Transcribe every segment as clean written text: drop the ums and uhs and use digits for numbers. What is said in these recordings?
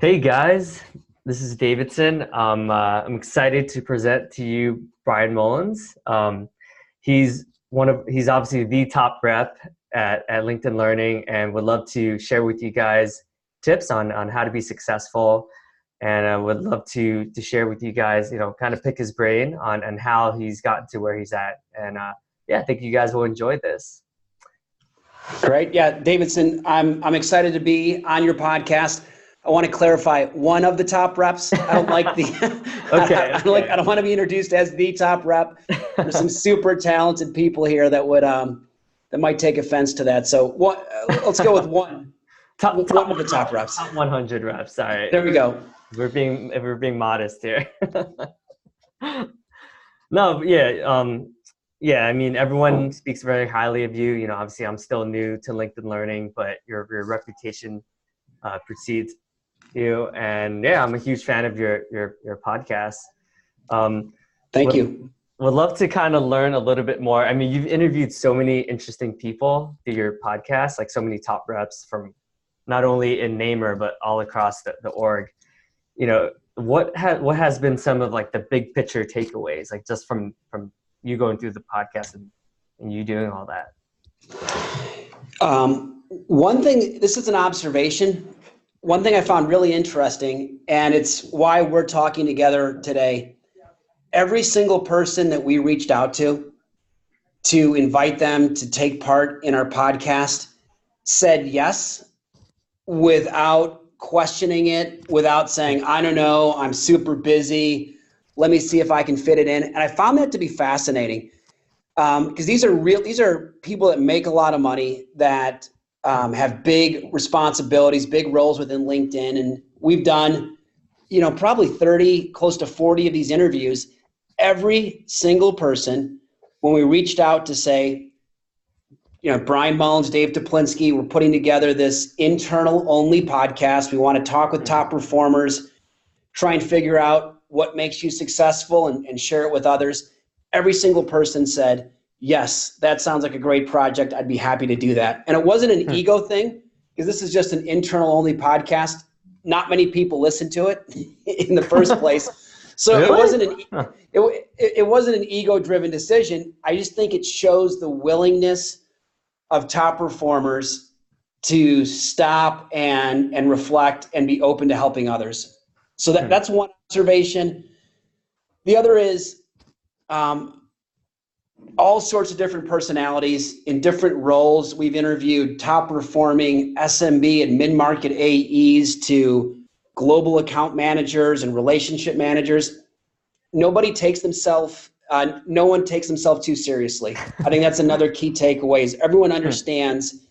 Hey guys, this is Davidson. I'm excited to present to you Brian Mullins. He's obviously the top rep at LinkedIn Learning, and would love to share with you guys tips on how to be successful. And I would love to share with you guys, kind of pick his brain on how he's gotten to where he's at. And yeah, I think you guys will enjoy this. Great. Yeah, Davidson, I'm excited to be on your podcast. I want to clarify, one of the top reps. I don't like the Okay. I don't want to be introduced as the top rep. There's some super talented people here that would that might take offense to that. So let's go with one. One of the top reps. Top 100 reps. Sorry. There we go. We're being modest here. No, yeah. I mean, everyone speaks very highly of you. Obviously, I'm still new to LinkedIn Learning, but your reputation precedes you. And yeah, I'm a huge fan of your podcast. Thank you. Would love to kind of learn a little bit more. I mean, you've interviewed so many interesting people through your podcast, like so many top reps from not only in Namer but all across the org. What has been some of like the big picture takeaways, like just from you going through the podcast and you doing all that? One thing, this is an observation. One thing I found really interesting, and it's why we're talking together today. Every single person that we reached out to invite them to take part in our podcast said yes without questioning it, without saying, I don't know, I'm super busy. Let me see if I can fit it in. And I found that to be fascinating because these are people that make a lot of money, that have big responsibilities, big roles within LinkedIn. And we've done, probably 30, close to 40 of these interviews. Every single person, when we reached out to say, Brian Mullins, Dave Toplinski, we're putting together this internal only podcast. We want to talk with top performers, try and figure out what makes you successful and share it with others. Every single person said, yes, that sounds like a great project. I'd be happy to do that. And it wasn't an ego thing, because this is just an internal only podcast. Not many people listen to it in the first place. So Really? it wasn't an ego-driven decision. I just think it shows the willingness of top performers to stop and reflect and be open to helping others. So that's one observation. The other is all sorts of different personalities in different roles. We've interviewed top performing SMB and mid-market AEs to global account managers and relationship managers. No one takes themselves too seriously. I think that's another key takeaway is everyone understands,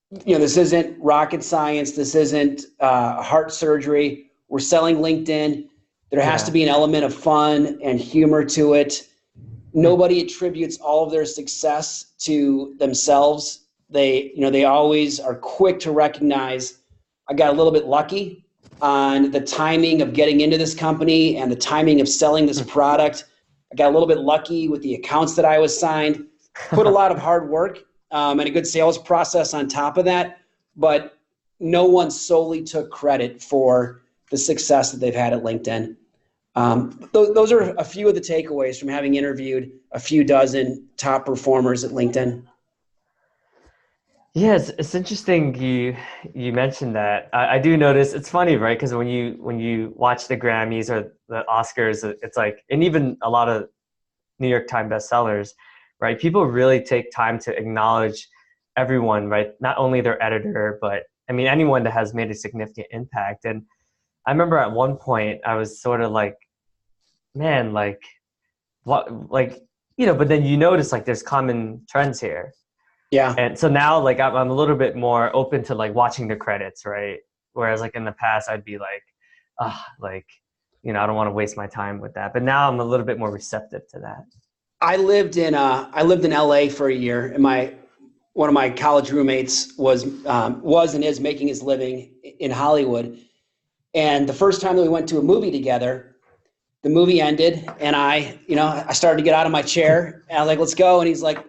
this isn't rocket science. This isn't heart surgery. We're selling LinkedIn. There has to be an element of fun and humor to it. Nobody attributes all of their success to themselves. They always are quick to recognize, I got a little bit lucky on the timing of getting into this company and the timing of selling this product. I got a little bit lucky with the accounts that I was signed. Put a lot of hard work and a good sales process on top of that, but no one solely took credit for the success that they've had at LinkedIn. Those are a few of the takeaways from having interviewed a few dozen top performers at LinkedIn. Yeah, it's interesting you mentioned that. I do notice it's funny, right? Because when you watch the Grammys or the Oscars, it's like, and even a lot of New York Times bestsellers, right? People really take time to acknowledge everyone, right? Not only their editor, but I mean anyone that has made a significant impact. And I remember at one point I was sort of like, man, like what, like, but then you notice like there's common trends here. Yeah. And so now like I'm a little bit more open to like watching the credits, right? Whereas like in the past I'd be like, I don't want to waste my time with that. But now I'm a little bit more receptive to that. I lived in LA for a year, and one of my college roommates was and is making his living in Hollywood. And the first time that we went to a movie together, the movie ended, and I started to get out of my chair, and I was like, let's go. And he's like,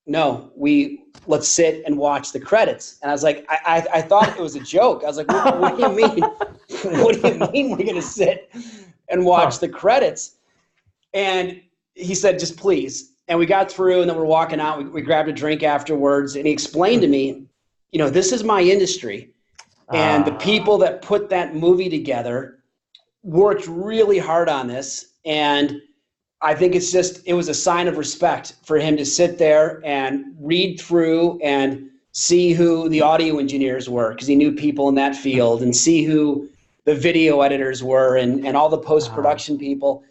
no, we let's sit and watch the credits. And I was like, I thought it was a joke. I was like, what do you mean? What do you mean we're going to sit and watch the credits? And he said, just please. And we got through, and then we're walking out. We grabbed a drink afterwards, and he explained to me, this is my industry. And the people that put that movie together worked really hard on this. And I think it was a sign of respect for him to sit there and read through and see who the audio engineers were, because he knew people in that field, and see who the video editors were and all the post-production people.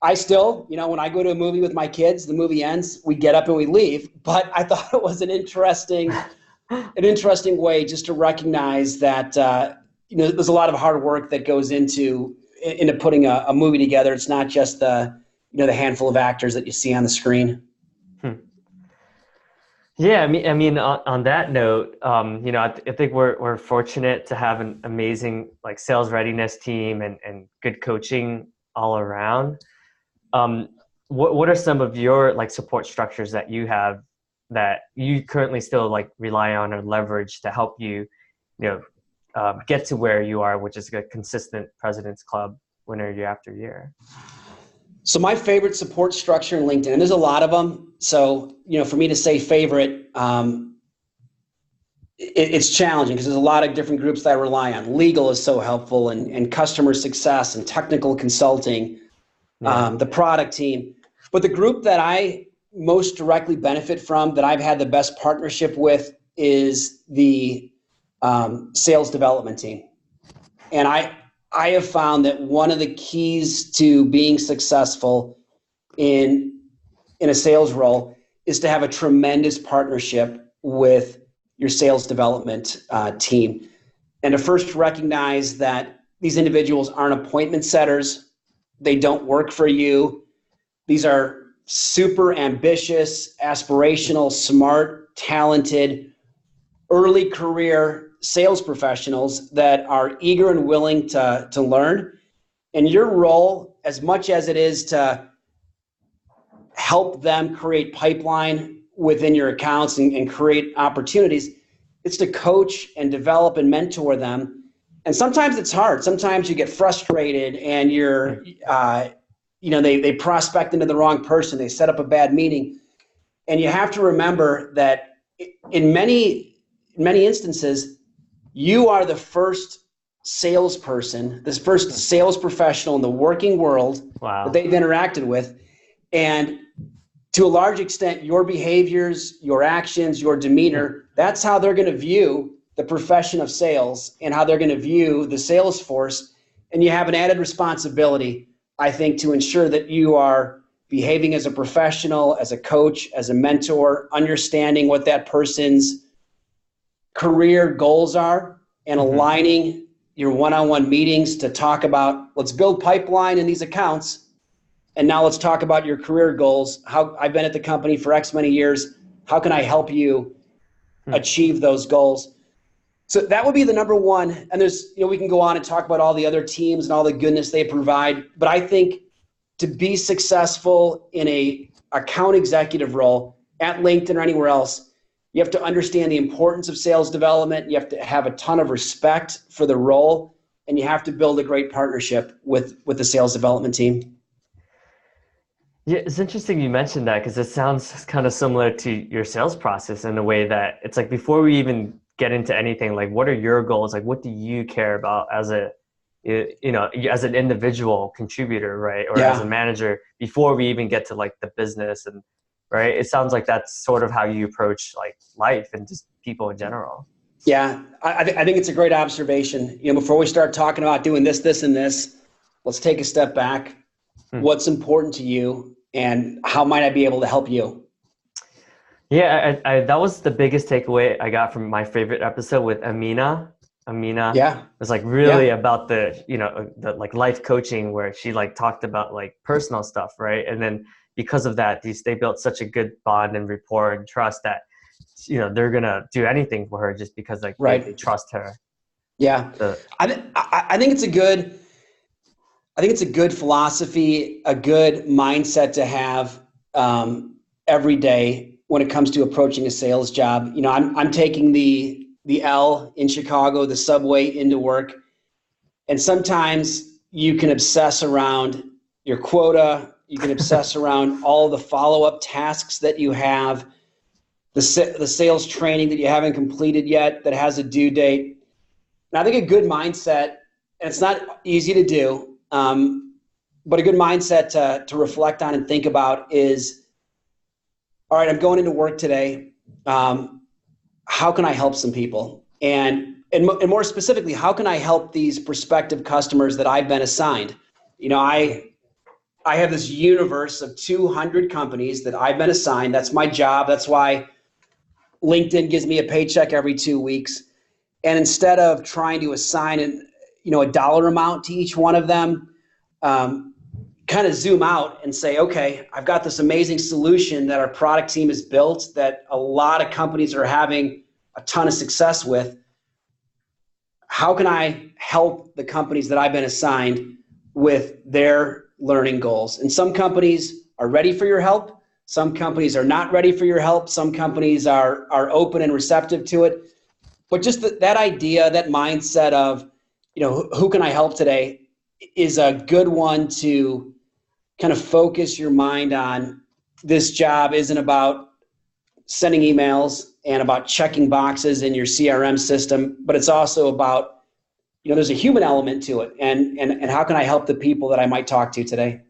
I still, when I go to a movie with my kids, the movie ends, we get up and we leave. But I thought it was an interesting way just to recognize that, there's a lot of hard work that goes into putting a movie together. It's not just the handful of actors that you see on the screen. Yeah, I mean, on that note, I think we're fortunate to have an amazing sales readiness team and good coaching all around. What are some of your support structures that you have that you currently still rely on or leverage to help you, get to where you are, which is a consistent President's Club winner year after year? So my favorite support structure in LinkedIn, and there's a lot of them. So, for me to say favorite, it's challenging because there's a lot of different groups that I rely on. Legal is so helpful, and customer success and technical consulting, the product team. But the group that I most directly benefit from, that I've had the best partnership with, is the sales development team. And I have found that one of the keys to being successful in a sales role is to have a tremendous partnership with your sales development team, and to first recognize that these individuals aren't appointment setters. They don't work for you. These are super ambitious, aspirational, smart, talented, early career sales professionals that are eager and willing to learn. And your role, as much as it is to help them create pipeline within your accounts and create opportunities, it's to coach and develop and mentor them. And sometimes it's hard. Sometimes you get frustrated and they prospect into the wrong person. They set up a bad meeting. And you have to remember that in many instances, you are the first salesperson, this first sales professional in the working world that they've interacted with. And to a large extent, your behaviors, your actions, your demeanor, that's how they're going to view the profession of sales and how they're going to view the sales force. And you have an added responsibility, I think, to ensure that you are behaving as a professional, as a coach, as a mentor, understanding what that person's career goals are, and aligning your one-on-one meetings to talk about, let's build pipeline in these accounts. And now let's talk about your career goals. How I've been at the company for X many years. How can I help you achieve those goals? So that would be the number one. And there's, we can go on and talk about all the other teams and all the goodness they provide. But I think to be successful in a account executive role at LinkedIn or anywhere else, you have to understand the importance of sales development. You have to have a ton of respect for the role, and you have to build a great partnership with the sales development team. Yeah, it's interesting you mentioned that, because it sounds kind of similar to your sales process in a way that it's like, before we even get into anything, what are your goals? What do you care about as as an individual contributor, right? Or as a manager, before we even get to the business, and right? It sounds like that's sort of how you approach life and just people in general. Yeah, I think it's a great observation. Before we start talking about doing this, this, and this, let's take a step back. What's important to you, and how might I be able to help you? Yeah, I that was the biggest takeaway I got from my favorite episode with Amina. Was really about the life coaching, where she talked about personal stuff, right? And then because of that, they built such a good bond and rapport and trust that they're gonna do anything for her just because they trust her. Yeah, I think it's a good philosophy, a good mindset to have every day. when it comes to approaching a sales job. You know, I'm taking the L in Chicago, the subway into work, and sometimes you can obsess around your quota. You can obsess around all the follow-up tasks that you have, the sales training that you haven't completed yet that has a due date. And I think a good mindset, and it's not easy to do, but a good mindset to reflect on and think about is, all right, I'm going into work today. How can I help some people? And more specifically, how can I help these prospective customers that I've been assigned? You know, I have this universe of 200 companies that I've been assigned. That's my job. That's why LinkedIn gives me a paycheck every 2 weeks. And instead of trying to assign a dollar amount to each one of them, kind of zoom out and say, okay, I've got this amazing solution that our product team has built that a lot of companies are having a ton of success with. How can I help the companies that I've been assigned with their learning goals? And some companies are ready for your help. Some companies are not ready for your help. Some companies are open and receptive to it. But just that idea, that mindset of, who can I help today is a good one to kind of focus your mind on. This job isn't about sending emails and about checking boxes in your CRM system, but it's also about, there's a human element to it. And how can I help the people that I might talk to today?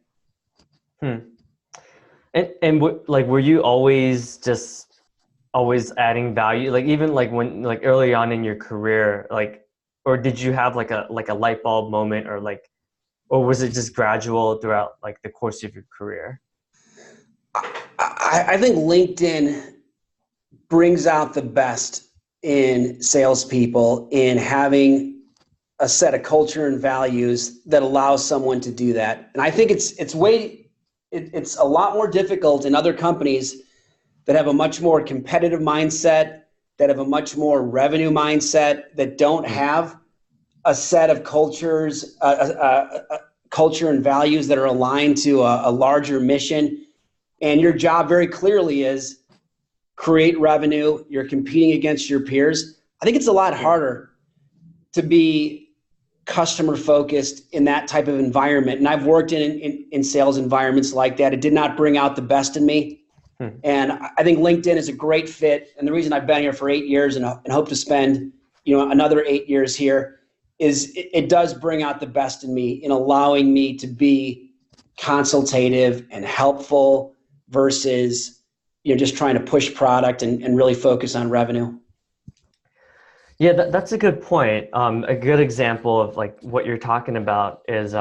And were you always adding value? Like even like when like early on in your career, like, or did you have like a light bulb moment or was it just gradual throughout like the course of your career? I think LinkedIn brings out the best in salespeople in having a set of culture and values that allows someone to do that. And I think it's a lot more difficult in other companies that have a much more competitive mindset, that have a much more revenue mindset, that don't have a set of cultures, culture and values that are aligned to a larger mission. And your job very clearly is create revenue. You're competing against your peers. I think it's a lot harder to be customer focused in that type of environment. And I've worked in sales environments like that. It did not bring out the best in me. And I think LinkedIn is a great fit. And the reason I've been here for 8 years and hope to spend, another 8 years here is it does bring out the best in me in allowing me to be consultative and helpful versus, just trying to push product and really focus on revenue. Yeah, that's a good point. A good example of like what you're talking about is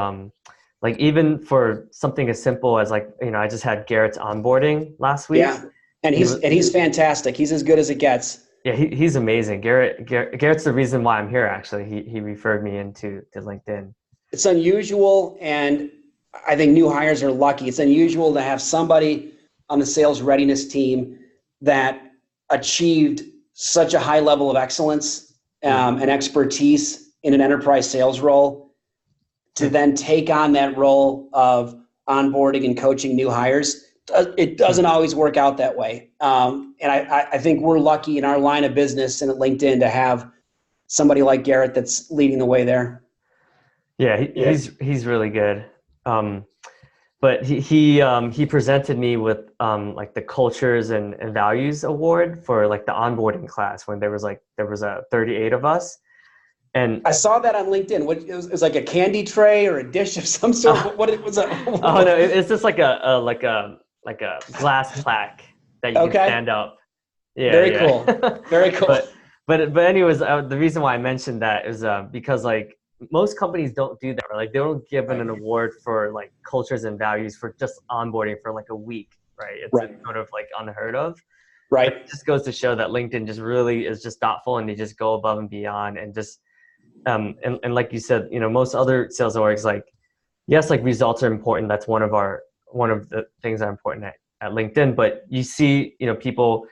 like even for something as simple as like, I just had Garrett's onboarding last week. Yeah, and he's fantastic. He's as good as it gets. Yeah, he's amazing. Garrett's the reason why I'm here. Actually, he referred me into LinkedIn. It's unusual, and I think new hires are lucky. It's unusual to have somebody on the sales readiness team that achieved such a high level of excellence and expertise in an enterprise sales role to then take on that role of onboarding and coaching new hires. It doesn't always work out that way. And I think we're lucky in our line of business and at LinkedIn to have somebody like Garrett that's leading the way there. Yeah, he's really good. But he presented me with like the cultures and values award for like the onboarding class when there was 38 of us. And I saw that on LinkedIn. It was like a candy tray or a dish of some sort. What it was? Oh no, it's just like a glass plaque that you can stand up. Yeah, very cool. Very cool. But anyways, the reason why I mentioned that is because like most companies don't do that. Right? Like they don't give an award for like cultures and values for just onboarding for like a week, right? It's sort of like unheard of. Right. But it just goes to show that LinkedIn just really is just thoughtful and they just go above and beyond and just and like you said, most other sales orgs, like yes, like results are important. That's one of the things that are important at LinkedIn. But you see, people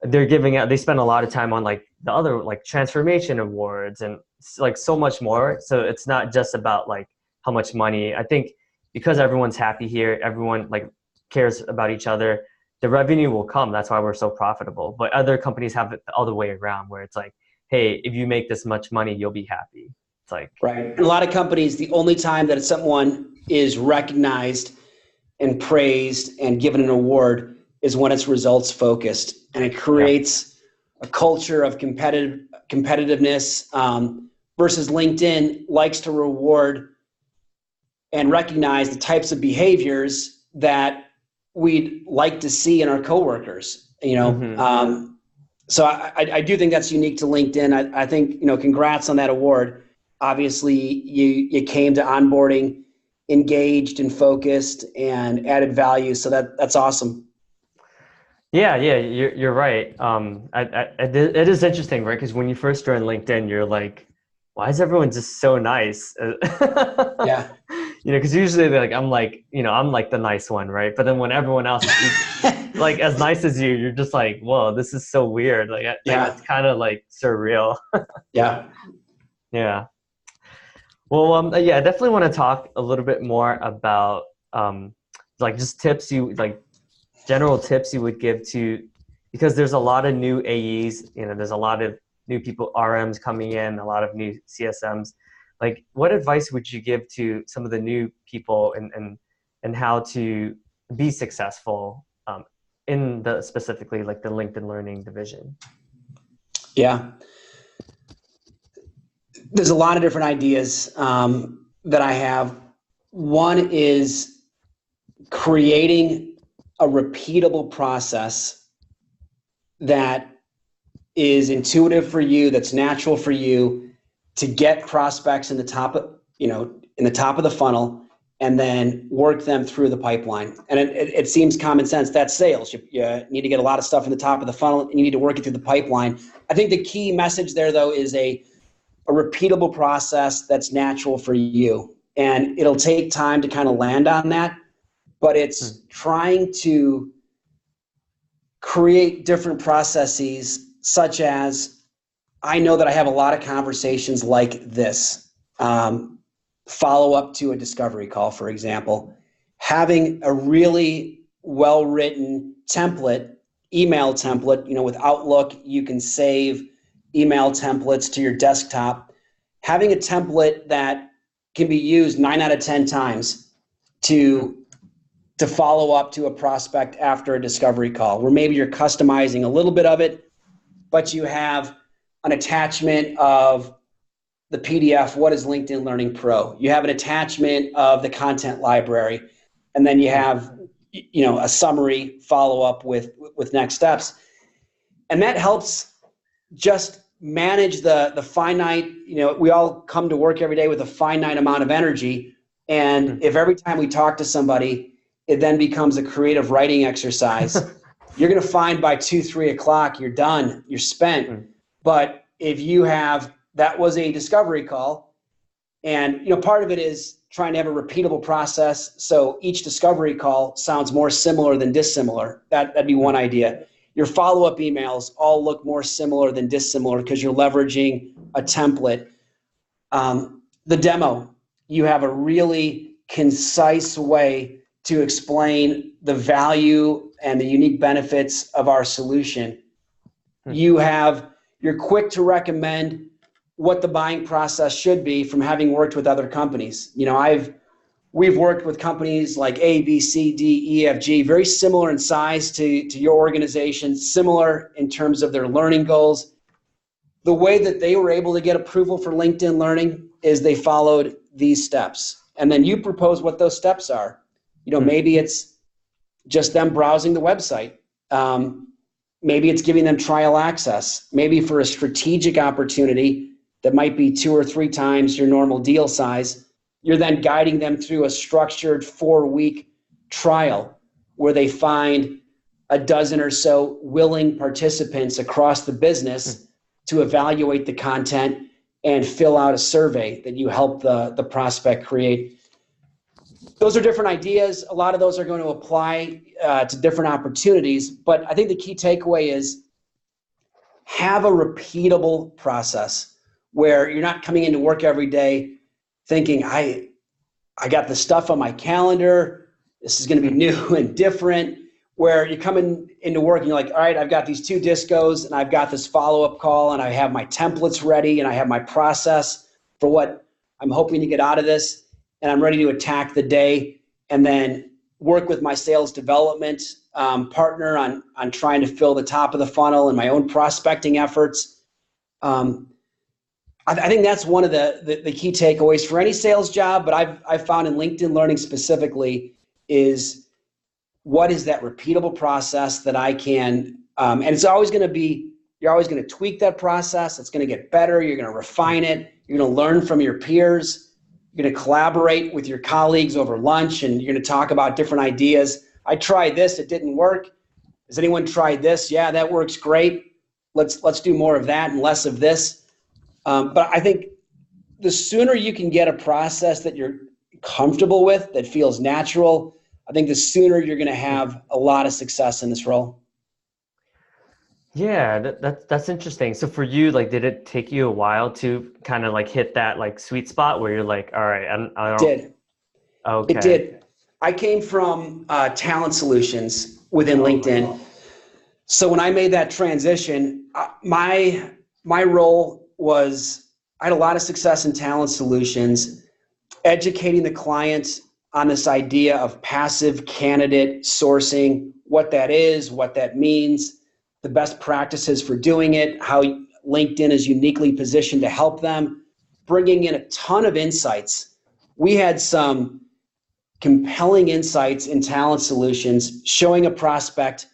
they spend a lot of time on like the other like transformation awards and like so much more. So it's not just about like how much money. I think because everyone's happy here, everyone like cares about each other. the revenue will come. That's why we're so profitable. But other companies have it the other way around, where it's like, hey, if you make this much money, you'll be happy. It's like, right. And a lot of companies, the only time that someone is recognized and praised and given an award is when it's results focused, and it creates a culture of competitiveness, versus LinkedIn likes to reward and recognize the types of behaviors that we'd like to see in our coworkers. So I do think that's unique to LinkedIn. I think, congrats on that award. Obviously, you came to onboarding engaged and focused and added value. So that's awesome. Yeah, you're right. It is interesting, right? Because when you first join LinkedIn, you're like, why is everyone just so nice? Yeah. Because usually I'm like the nice one, right? But then when everyone else is like as nice as you, you're just like, whoa, this is so weird. It's kind of like surreal. Yeah. Yeah. Well, I definitely want to talk a little bit more about just tips general tips you would give to, because there's a lot of new AEs, there's a lot of new people, RMs coming in, a lot of new CSMs. Like, what advice would you give to some of the new people and how to be successful in the specifically like the LinkedIn Learning division? Yeah. There's a lot of different ideas that I have. One is creating a repeatable process that is intuitive for you, that's natural for you to get prospects in the top of the funnel, and then work them through the pipeline. And it seems common sense. That's sales. You need to get a lot of stuff in the top of the funnel, and you need to work it through the pipeline. I think the key message there, though, is a repeatable process that's natural for you. And it'll take time to kind of land on that, but it's trying to create different processes, such as, I know that I have a lot of conversations like this. Follow up to a discovery call, for example. Having a really well-written template, email template, with Outlook, you can save email templates to your desktop. Having a template that can be used 9 out of 10 times to follow up to a prospect after a discovery call, where maybe you're customizing a little bit of it, but you have an attachment of the PDF, what is LinkedIn Learning Pro? You have an attachment of the content library, and then you have a summary follow-up with next steps. And that helps just manage the finite, we all come to work every day with a finite amount of energy. And if every time we talk to somebody, it then becomes a creative writing exercise, you're going to find by 2-3 o'clock, you're done, you're spent. But if you have, that was a discovery call, and part of it is trying to have a repeatable process, so each discovery call sounds more similar than dissimilar. That'd be one idea. Your follow-up emails all look more similar than dissimilar because you're leveraging a template. The demo, you have a really concise way to explain the value and the unique benefits of our solution. You're quick to recommend what the buying process should be from having worked with other companies. We've worked with companies like A, B, C, D, E, F, G, very similar in size to your organization, similar in terms of their learning goals. The way that they were able to get approval for LinkedIn Learning is they followed these steps. And then you propose what those steps are. Maybe it's just them browsing the website. Maybe it's giving them trial access. Maybe for a strategic opportunity that might be 2 or 3 times your normal deal size, you're then guiding them through a structured 4-week trial where they find a dozen or so willing participants across the business to evaluate the content and fill out a survey that you help the prospect create. Those are different ideas. A lot of those are going to apply to different opportunities, but I think the key takeaway is have a repeatable process where you're not coming into work every day thinking, I got the stuff on my calendar, this is going to be new and different. where you're coming into work and you're like, all right, I've got these 2 discos and I've got this follow-up call and I have my templates ready and I have my process for what I'm hoping to get out of this, and I'm ready to attack the day and then work with my sales development partner on trying to fill the top of the funnel and my own prospecting efforts. I think that's one of the key takeaways for any sales job, but I've found in LinkedIn Learning specifically is what is that repeatable process that I can, and it's always going to be, you're always going to tweak that process. It's going to get better. You're going to refine it. You're going to learn from your peers. You're going to collaborate with your colleagues over lunch, and you're going to talk about different ideas. I tried this. It didn't work. Has anyone tried this? Yeah, that works great. Let's do more of that and less of this. But I think the sooner you can get a process that you're comfortable with, that feels natural, I think the sooner you're going to have a lot of success in this role. Yeah, that's interesting. So for you, like, did it take you a while to kind of like hit that like sweet spot where you're like, all right, I don't. It did. Okay. It did. I came from talent solutions within LinkedIn. So when I made that transition, my role was, I had a lot of success in talent solutions, educating the client on this idea of passive candidate sourcing, what that is, what that means, the best practices for doing it, how LinkedIn is uniquely positioned to help them, bringing in a ton of insights. We had some compelling insights in talent solutions showing a prospect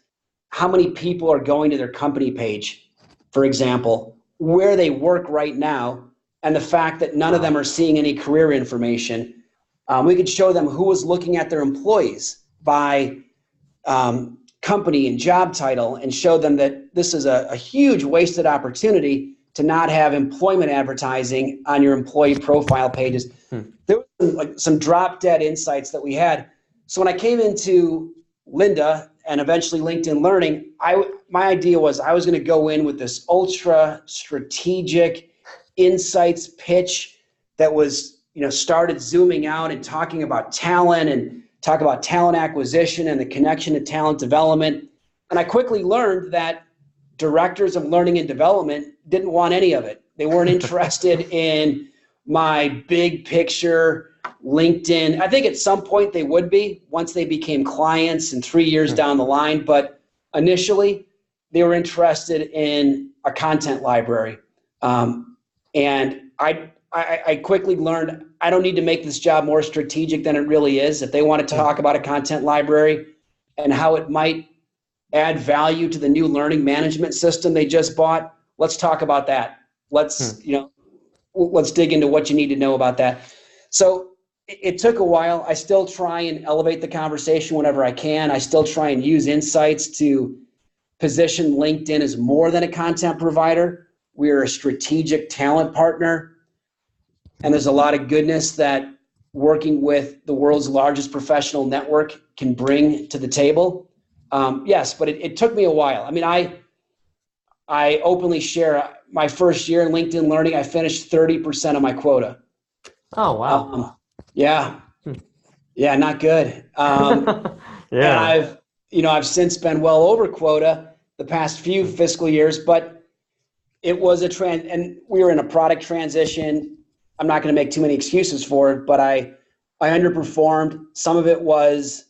how many people are going to their company page, for example, where they work right now, and the fact that none of them are seeing any career information. We could show them who was looking at their employees by company and job title, and show them that this is a huge wasted opportunity to not have employment advertising on your employee profile pages. There were like some drop dead insights that we had. So when I came into Lynda and eventually LinkedIn Learning, my idea was I was going to go in with this ultra strategic insights pitch that was, started zooming out and talking about talent and talk about talent acquisition and the connection to talent development. And I quickly learned that directors of learning and development didn't want any of it. They weren't interested in my big picture LinkedIn. I think at some point they would be once they became clients and 3 years down the line. But initially they were interested in a content library. And I quickly learned I don't need to make this job more strategic than it really is. If they want to talk about a content library and how it might add value to the new learning management system they just bought, let's talk about that. Let's dig into what you need to know about that. So it took a while. I still try and elevate the conversation whenever I can. I still try and use insights to position LinkedIn as more than a content provider. We're a strategic talent partner. And there's a lot of goodness that working with the world's largest professional network can bring to the table. Yes, but it took me a while. I mean, I openly share my first year in LinkedIn Learning, I finished 30% of my quota. Oh, wow. Yeah. Yeah, not good. Yeah. And I've since been well over quota the past few fiscal years, but it was and we were in a product transition. I'm not going to make too many excuses for it, but I underperformed. Some of it was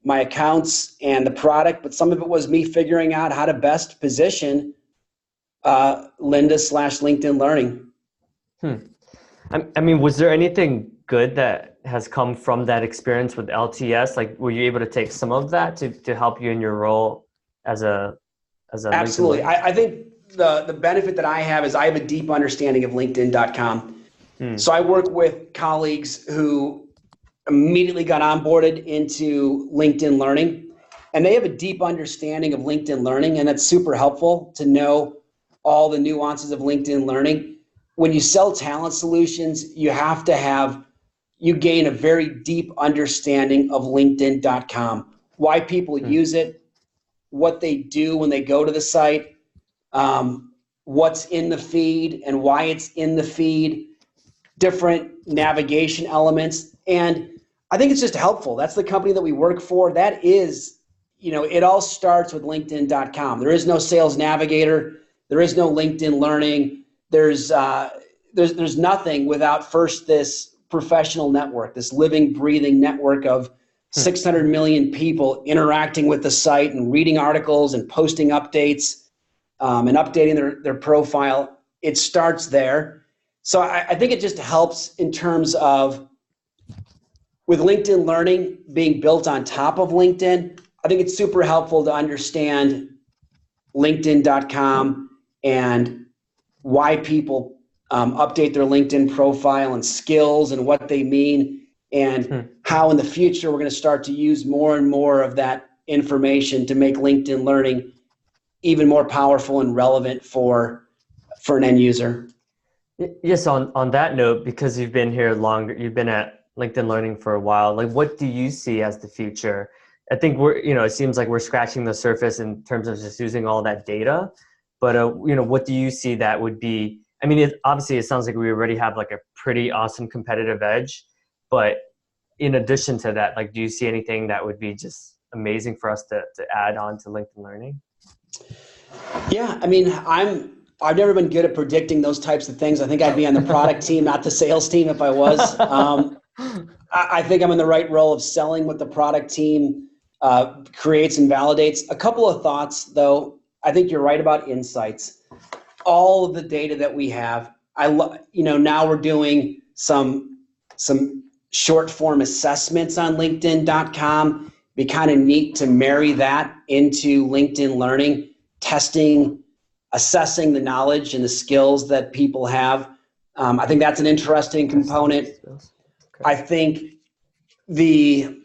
my accounts and the product, but some of it was me figuring out how to best position Lynda/LinkedIn Learning. I mean, was there anything good that has come from that experience with LTS? Like, were you able to take some of that to help you in your role as a Absolutely. I think the benefit that I have is I have a deep understanding of LinkedIn.com. So I work with colleagues who immediately got onboarded into LinkedIn Learning, and they have a deep understanding of LinkedIn Learning, and that's super helpful to know all the nuances of LinkedIn Learning. When you sell talent solutions, you gain a very deep understanding of LinkedIn.com, why people use it, what they do when they go to the site, what's in the feed and why it's in the feed, different navigation elements. And I think it's just helpful. That's the company that we work for. That is, it all starts with LinkedIn.com. There is no sales navigator. There is no LinkedIn learning. There's nothing without first this professional network, this living, breathing network of 600 million people interacting with the site and reading articles and posting updates and updating their profile. It starts there. So I think it just helps in terms of, with LinkedIn Learning being built on top of LinkedIn, I think it's super helpful to understand LinkedIn.com and why people update their LinkedIn profile and skills and what they mean, and how in the future we're going to start to use more and more of that information to make LinkedIn Learning even more powerful and relevant for an end user. Yes, on that note, because you've been here longer, you've been at LinkedIn Learning for a while, like what do you see as the future? I think it seems like we're scratching the surface in terms of just using all that data, but what do you see that would be, I mean, obviously it sounds like we already have like a pretty awesome competitive edge, but in addition to that, like, do you see anything that would be just amazing for us to add on to LinkedIn Learning? Yeah, I mean, I've never been good at predicting those types of things. I think I'd be on the product team, not the sales team if I was. I think I'm in the right role of selling what the product team creates and validates. A couple of thoughts, though. I think you're right about insights. All of the data that we have, now we're doing some short form assessments on LinkedIn.com. Be kind of neat to marry that into LinkedIn Learning, testing, assessing the knowledge and the skills that people have. I think that's an interesting component. Okay. I think the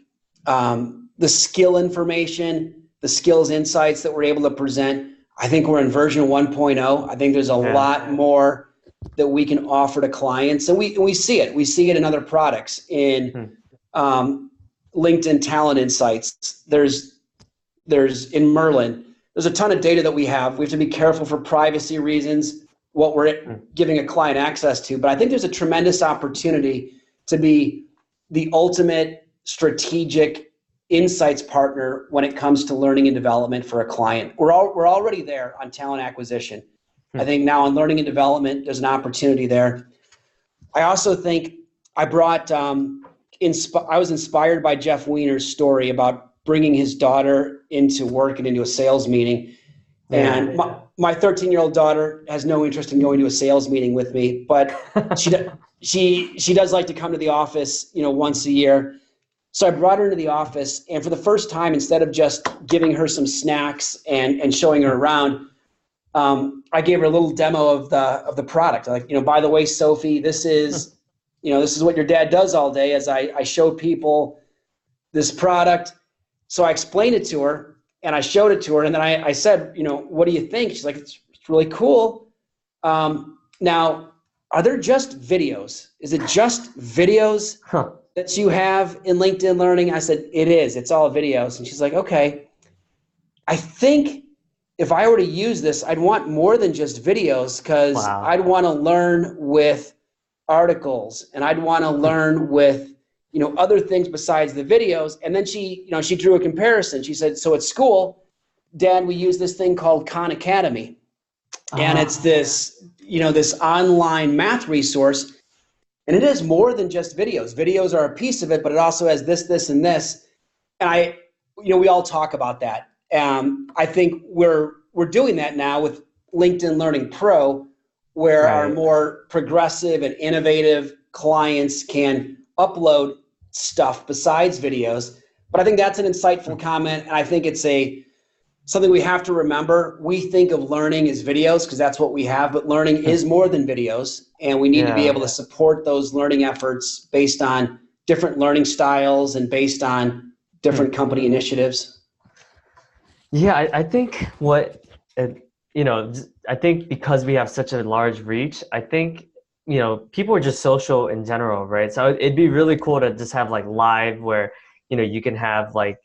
skill information, the skills insights that we're able to present, I think we're in version 1.0. I think there's a lot more that we can offer to clients, and we see it. We see it in other products. In LinkedIn Talent Insights, there's in Mullins, there's a ton of data that we have. We have to be careful for privacy reasons what we're giving a client access to, but I think there's a tremendous opportunity to be the ultimate strategic insights partner when it comes to learning and development for a client. We're already there on talent acquisition. I think now on learning and development, there's an opportunity there. I also think I was inspired by Jeff Weiner's story about bringing his daughter into work and into a sales meeting. And my 13-year-old daughter has no interest in going to a sales meeting with me, but she does like to come to the office, once a year. So I brought her into the office, and for the first time, instead of just giving her some snacks and showing her around, I gave her a little demo of the product. Like, by the way, Sophie, this is what your dad does all day, as I show people this product. So I explained it to her and I showed it to her, and then I said, what do you think? She's like, it's really cool. Now, are there just videos? Is it just videos that you have in LinkedIn Learning? I said, it is. It's all videos. And she's like, okay. I think if I were to use this, I'd want more than just videos, because I'd want to learn with articles, and I'd want to learn with other things besides the videos. And then she drew a comparison. She said, so at school, Dad, we use this thing called Khan Academy. And it's this online math resource. And it is more than just videos. Videos are a piece of it, but it also has this, and this. And we all talk about that. I think we're doing that now with LinkedIn Learning Pro, where our more progressive and innovative clients can upload stuff besides videos. But I think that's an insightful comment, and I think it's something we have to remember. We think of learning as videos because that's what we have, but learning is more than videos, and we need to be able to support those learning efforts based on different learning styles and based on different company initiatives. Yeah, I think I think because we have such a large reach, I think people are just social in general, right? So it'd be really cool to just have like live where, you can have like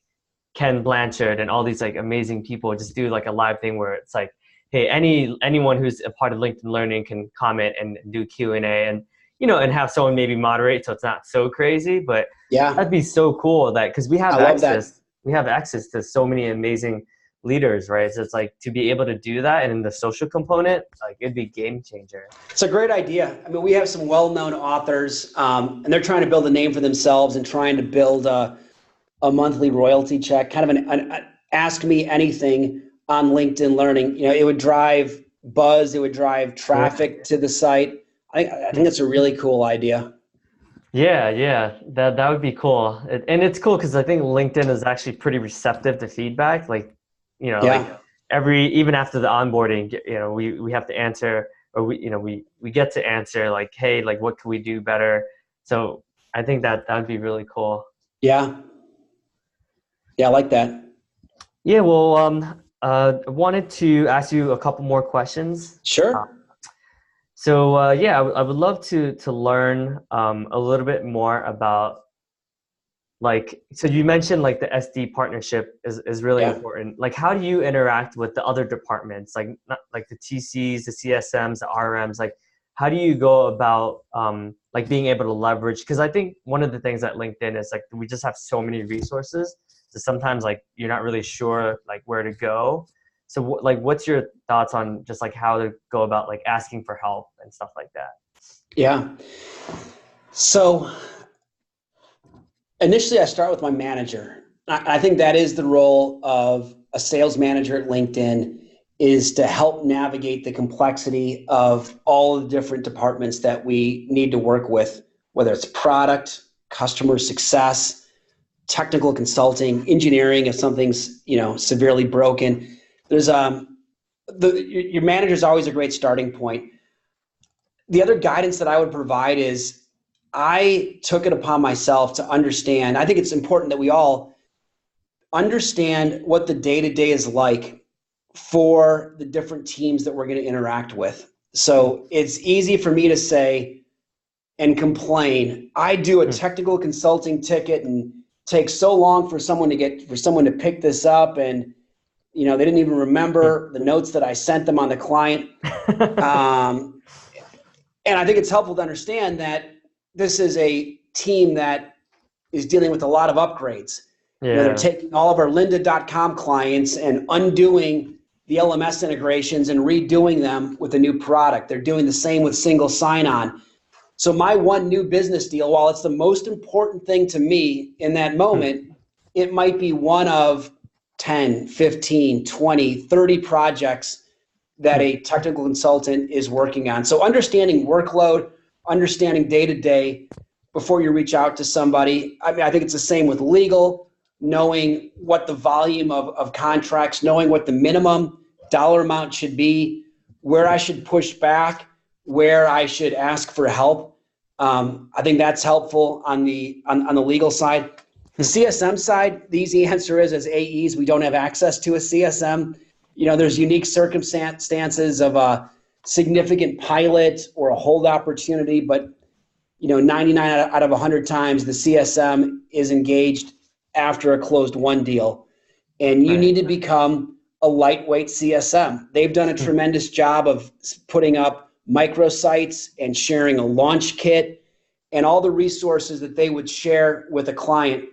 Ken Blanchard and all these like amazing people just do like a live thing where it's like, hey, anyone who's a part of LinkedIn Learning can comment and do Q&A and, and have someone maybe moderate so it's not so crazy, but that'd be so cool because we have access. we have access to so many amazing leaders, right? So it's like to be able to do that, and in the social component, like it'd be game changer. It's a great idea. I mean, we have some well-known authors, and they're trying to build a name for themselves and trying to build a monthly royalty check, kind of an ask me anything on LinkedIn Learning. You know, it would drive buzz, it would drive traffic to the site. I think that's a really cool idea. Yeah, that would be cool. And it's cool because I think LinkedIn is actually pretty receptive to feedback. Like, like Yeah. even after the onboarding, we have to answer, or we get to answer like, hey, like what can we do better? So I think that would be really cool. Yeah. Yeah, I like that. Yeah, well, I wanted to ask you a couple more questions. Sure. So yeah, I would love to learn a little bit more about, like, so you mentioned like the SD partnership is really Yeah. important. Like, how do you interact with the other departments, like not like the TCs, the CSMs, the RMs? Like, how do you go about like being able to leverage? Because I think one of the things at LinkedIn is like we just have so many resources, so sometimes like you're not really sure like where to go. So like, what's your thoughts on just like how to go about like asking for help and stuff like that? Yeah. So initially, I start with my manager. I think that is the role of a sales manager at LinkedIn, is to help navigate the complexity of all the different departments that we need to work with, whether it's product, customer success, technical consulting, engineering if something's severely broken. There's your manager is always a great starting point. The other guidance that I would provide is I took it upon myself to understand. I think it's important that we all understand what the day-to-day is like for the different teams that we're going to interact with. So it's easy for me to say and complain, I do a technical consulting ticket and take so long for someone to pick this up, and they didn't even remember the notes that I sent them on the client. And I think it's helpful to understand that this is a team that is dealing with a lot of upgrades. They're Yeah. taking all of our lynda.com clients and undoing the LMS integrations and redoing them with a new product. They're doing the same with single sign-on. So my one new business deal, while it's the most important thing to me in that moment, it might be one of 10, 15, 20, 30 projects that a technical consultant is working on. So understanding workload, understanding day-to-day before you reach out to somebody. I mean, I think it's the same with legal, knowing what the volume of contracts, knowing what the minimum dollar amount should be, where I should push back, where I should ask for help. I think that's helpful on the legal side. The CSM side, the easy answer is, as AEs, we don't have access to a CSM. There's unique circumstances of a significant pilot or a hold opportunity, but 99 out of 100 times the CSM is engaged after a closed won deal, and you need to become a lightweight CSM. They've done a tremendous job of putting up microsites and sharing a launch kit and all the resources that they would share with a client.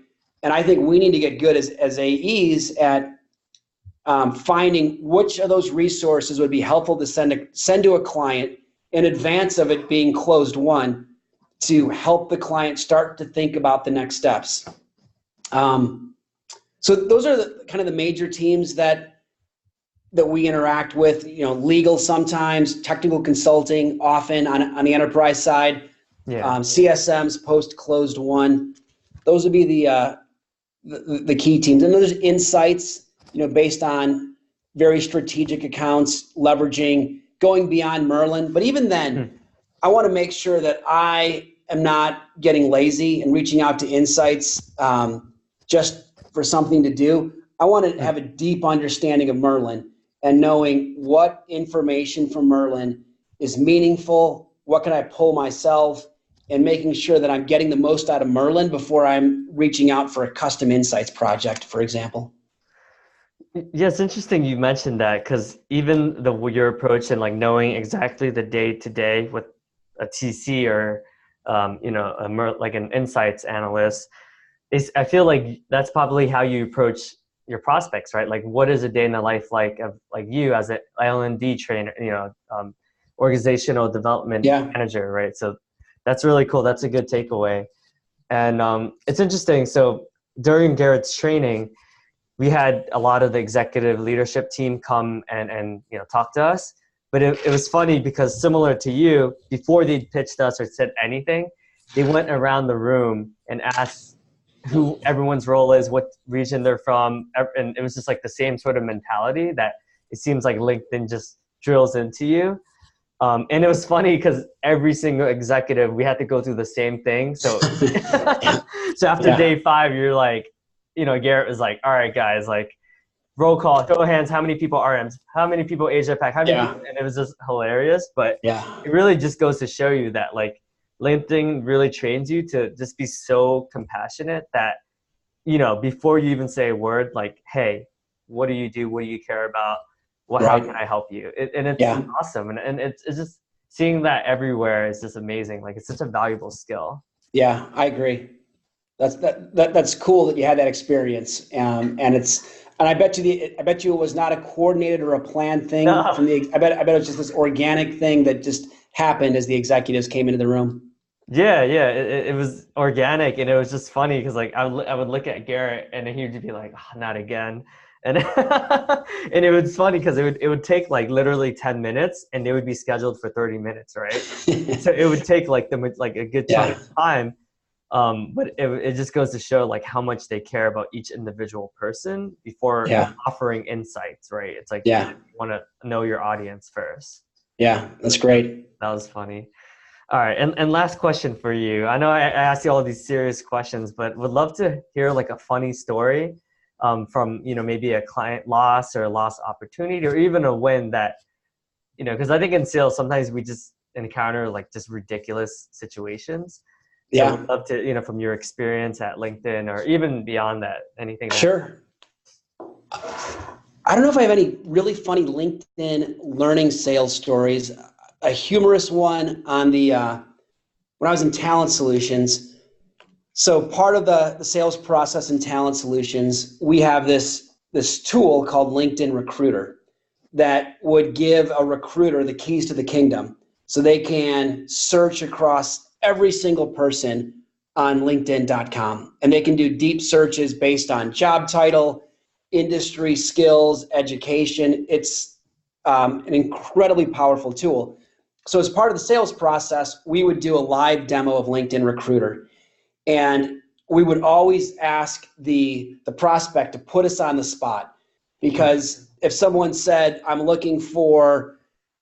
And I think we need to get good as AEs at finding which of those resources would be helpful to send to a client in advance of it being closed won, to help the client start to think about the next steps. So those are kind of the major teams that we interact with. Legal sometimes, technical consulting often on the enterprise side. CSMs post closed won. Those would be the key teams. And there's insights, based on very strategic accounts, leveraging, going beyond Merlin. But even then, I want to make sure that I am not getting lazy and reaching out to insights just for something to do. I want to have a deep understanding of Merlin and knowing what information from Merlin is meaningful, what can I pull myself, and making sure that I'm getting the most out of Merlin before I'm reaching out for a custom insights project, for example. Yeah, it's interesting you mentioned that, because even your approach and like knowing exactly the day to day with a TC or like an insights analyst, I feel like that's probably how you approach your prospects, right? Like, what is a day in the life like of like you as an L&D trainer, organizational development Yeah. manager, right? So that's really cool. That's a good takeaway. And it's interesting. So during Garrett's training, we had a lot of the executive leadership team come and talk to us. But it was funny because similar to you, before they pitched us or said anything, they went around the room and asked who everyone's role is, what region they're from, and it was just like the same sort of mentality that it seems like LinkedIn just drills into you. And it was funny because every single executive, we had to go through the same thing. So, so after Yeah. day 5, you're like, Garrett was like, all right, guys, like roll call, show of hands, how many people RMs, how many people Asia Pac, how many Yeah. people, and it was just hilarious. But Yeah. it really just goes to show you that like LinkedIn really trains you to just be so compassionate that, before you even say a word, like, hey, what do you do? What do you care about? How Right. can I help you? And it's Yeah. awesome. And it's just seeing that everywhere is just amazing. Like, it's such a valuable skill. Yeah, I agree. That's cool that you had that experience. And I bet you it was not a coordinated or a planned thing No. from I bet it was just this organic thing that just happened as the executives came into the room. Yeah, yeah, it was organic, and it was just funny because like I would look at Garrett and he would be like, "Oh, not again," and and it was funny because it would take like literally 10 minutes, and they would be scheduled for 30 minutes, right? So it would take like them like a good chunk Yeah. of time, but it just goes to show like how much they care about each individual person before Yeah. offering insights, right? It's like Yeah. you want to know your audience first. Yeah. That's great. That was funny. All right, and last question for you. I know I asked you all these serious questions, but would love to hear like a funny story from maybe a client loss or a lost opportunity or even a win that because I think in sales sometimes we just encounter like just ridiculous situations. So Yeah. would love to from your experience at LinkedIn or even beyond that, anything that. Sure. I don't know if I have any really funny LinkedIn learning sales stories. A humorous one on the when I was in Talent Solutions. So part of the sales process in Talent Solutions, we have this tool called LinkedIn Recruiter that would give a recruiter the keys to the kingdom, so they can search across every single person on LinkedIn.com, and they can do deep searches based on job title, industry, skills, education. It's an incredibly powerful tool. So as part of the sales process, we would do a live demo of LinkedIn Recruiter. And we would always ask the prospect to put us on the spot, because if someone said, I'm looking for,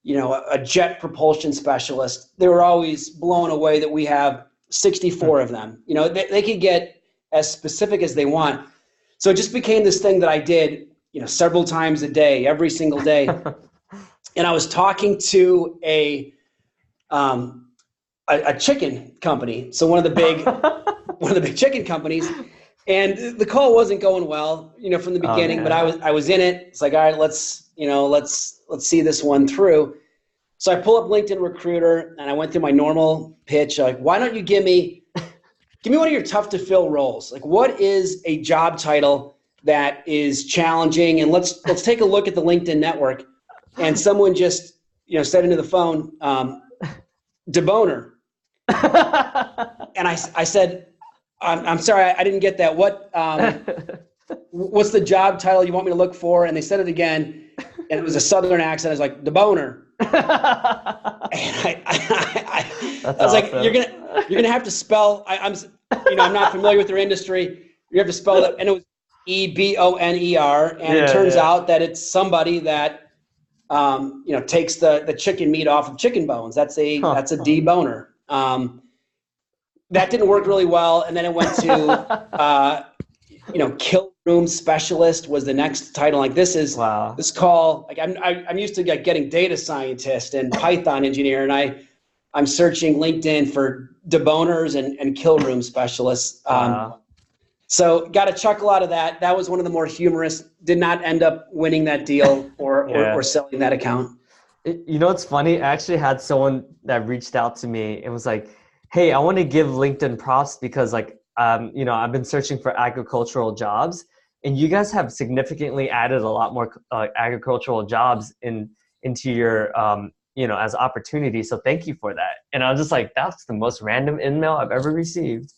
a jet propulsion specialist, they were always blown away that we have 64 of them. They could get as specific as they want. So it just became this thing that I did, several times a day, every single day. And I was talking to a chicken company. So one of the big chicken companies, and the call wasn't going well, from the beginning, but I was in it. It's like, all right, let's see this one through. So I pull up LinkedIn Recruiter and I went through my normal pitch. Like, why don't you give me one of your tough to fill roles? Like, what is a job title that is challenging? And let's take a look at the LinkedIn network. And someone just, said into the phone, deboner. And I said, I'm sorry, I didn't get that. What's the job title you want me to look for? And they said it again, and it was a Southern accent. I was like, deboner. And I was awesome. Like, you're gonna have to spell. I'm not familiar with their industry. You have to spell it, and it was EBONER. And it turns out that it's somebody that takes the chicken meat off of chicken bones. That's a deboner. That didn't work really well, and then it went to kill room specialist was the next title. Like, this is wow. This call. Like, I'm used to getting data scientist and Python engineer, and I'm searching LinkedIn for deboners and kill room specialists. Wow. So got a chuckle out of that. That was one of the more humorous. Did not end up winning that deal or selling that account. It's funny. I actually had someone that reached out to me. It was like, hey, I want to give LinkedIn props because like you know, I've been searching for agricultural jobs, and you guys have significantly added a lot more agricultural jobs into your, you know, as opportunities. So thank you for that. And I was just like, that's the most random email I've ever received.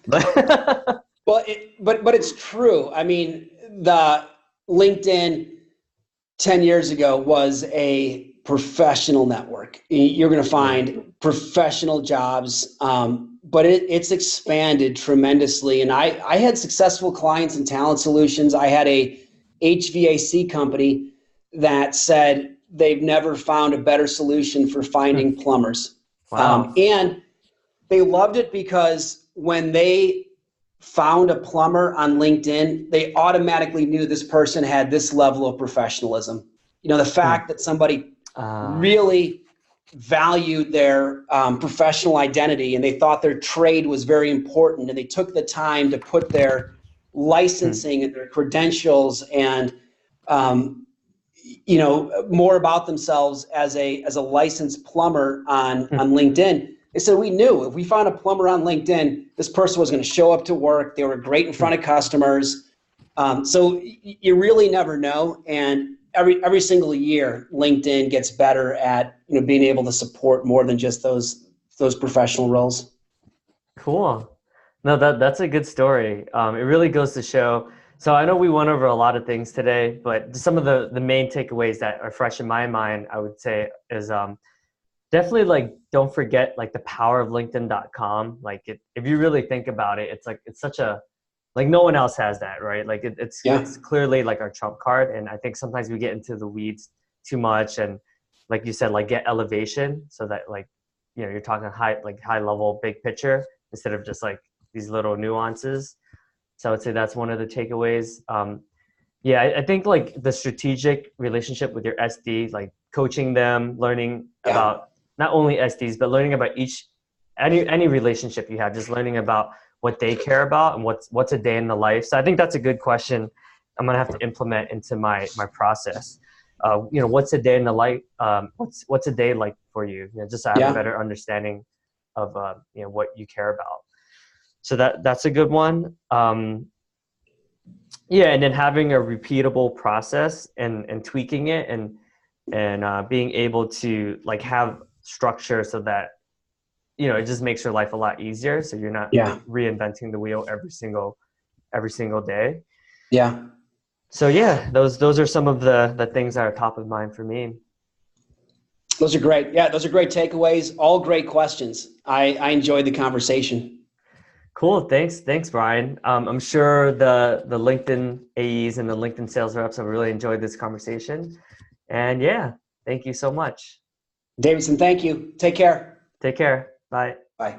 But Well, but it's true. I mean, the LinkedIn 10 years ago was a professional network. You're going to find professional jobs, but it's expanded tremendously. And I had successful clients in talent solutions. I had a HVAC company that said they've never found a better solution for finding plumbers. wow. And they loved it because when they found a plumber on LinkedIn, they automatically knew this person had this level of professionalism. You know, the fact that somebody really valued their professional identity and they thought their trade was very important, and they took the time to put their licensing and their credentials and you know, more about themselves as a licensed plumber on LinkedIn. They said, we knew if we found a plumber on LinkedIn, this person was going to show up to work. They were great in front of customers. So you really never know. And every single year, LinkedIn gets better at, you know, being able to support more than just those professional roles. Cool. No, that's a good story. It really goes to show. So I know we went over a lot of things today, but some of the main takeaways that are fresh in my mind, I would say, is definitely like, don't forget like the power of LinkedIn.com. Like if you really think about it, it's like, it's such a, like no one else has that, right? Like it's clearly like our trump card. And I think sometimes we get into the weeds too much. And like you said, like get elevation so that like, you know, you're talking high level, big picture instead of just like these little nuances. So I would say that's one of the takeaways. Yeah, I think like the strategic relationship with your SD, like coaching them, learning about not only SDs, but learning about any relationship you have, just learning about what they care about and what's a day in the life. So I think that's a good question I'm gonna have to implement into my process. You know, what's a day in the life? What's a day like for you? You know, just to have a better understanding of you know, what you care about. So that's a good one. Yeah, and then having a repeatable process and tweaking it and being able to like have structure so that, you know, it just makes your life a lot easier. So you're not like reinventing the wheel every single day. Yeah. So yeah, those are some of the things that are top of mind for me. Those are great. Yeah, those are great takeaways. All great questions. I enjoyed the conversation. Cool. Thanks, Brian. I'm sure the LinkedIn AEs and the LinkedIn sales reps have really enjoyed this conversation. And yeah, thank you so much. Davidson, thank you. Take care. Take care. Bye. Bye.